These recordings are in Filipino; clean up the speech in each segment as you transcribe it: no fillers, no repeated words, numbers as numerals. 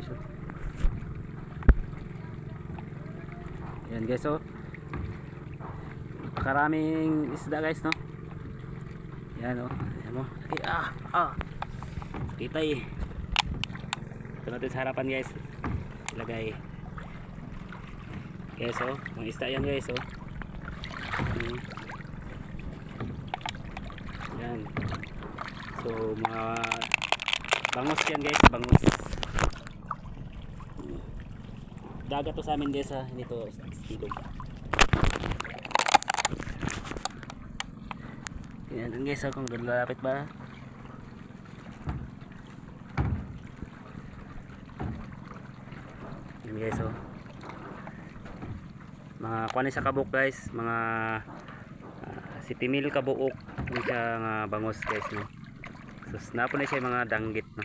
fish oh. Yan guys oh. Karaming isda guys no. Yan oh. Ayan mo. Kita eh. Ito natin sa harapan guys. Ilagay. Guys oh. Mga isda yan guys oh. Yan. So mga bangus yan guys. Bangus. Dagat to sa amin guys ha. Hindi to ilog. Yan guys kung lalapit ba. Yan guys oh. Mga kuwan sa kabuk guys, mga sitimil kabuok ni siya nga bangos guys no. So napo na siya mga danggit no.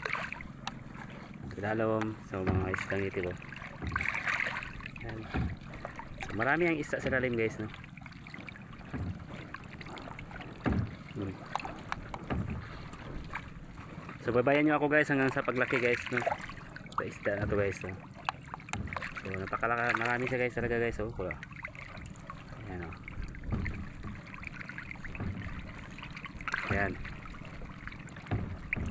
Kilalom so mga isdang ito. Yan. So, marami ang isda sa lalim guys no. So babayan nyo ako guys hanggang sa paglaki guys no. Sa isda na to guys no. So napakalaki, marami siya guys talaga guys oh. Ayan oh. Ayan.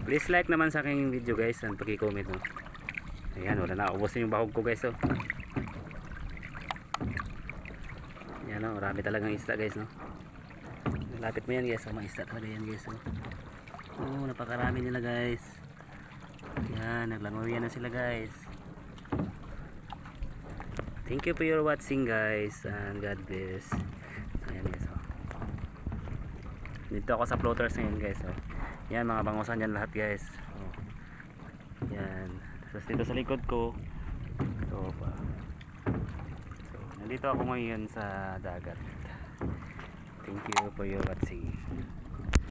Please like naman sa aking video guys and paki-comment no. Ayan wala na, ubos yung bahog ko guys oh. Ayan oh, marami talagang isda guys no. Lapit mo yan guys oh, mga isda talaga yan guys oh. Oh, napakarami nila guys. Yan, naglangoy na sila guys. Thank you for your watching guys and God bless. Ayan guys oh. Dito ako sa floaters ngayon guys oh. Yan mga bangosan yan lahat guys oh. Yan. Tapos dito sa likod ko ito pa. So nandito ako ngayon sa dagat. Thank you for your watching.